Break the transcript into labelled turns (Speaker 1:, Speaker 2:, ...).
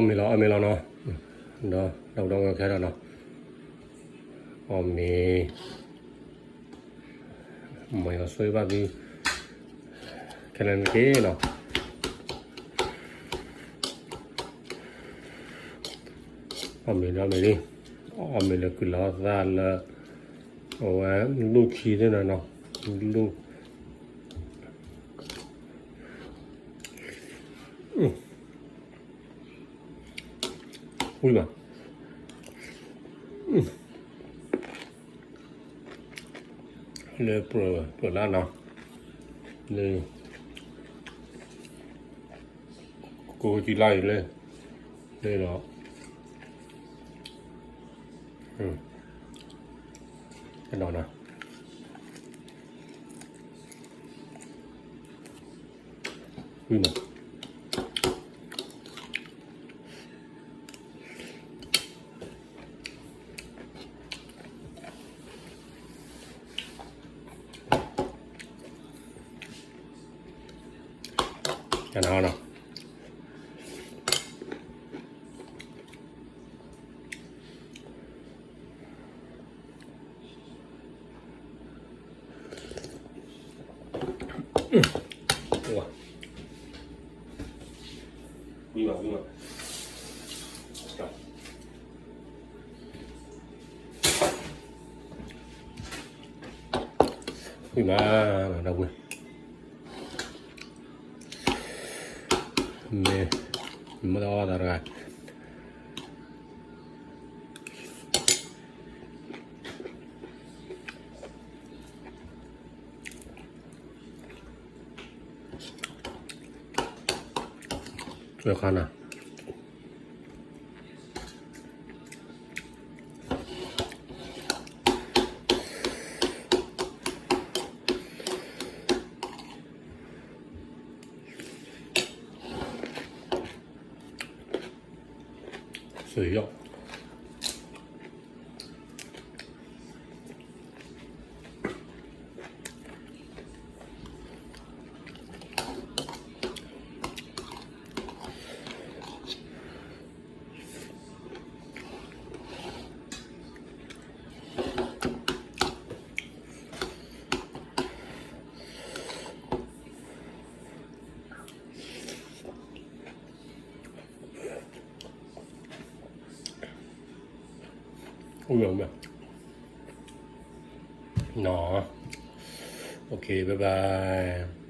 Speaker 1: ไม่รอเนาะเนาะเราต้องแค่นั้นเนาะมีไม่ก็สวยบ้างดีแค่นั้นเองเนาะมีดิมีเลยคือเราซาลโอ้ยลูกขี้ด้วยนะเนาะลูกอุ้ยมาเลยเปิดร้านเนาะเลยกูจีไล่เลยเนาะแน่นอนนะอุ้ยมาแน่นอนนะ哇，oui嘛，oui嘛，đâu quên, mới đó là rồi, được không nào? Sử dụng không được nó ok bye bye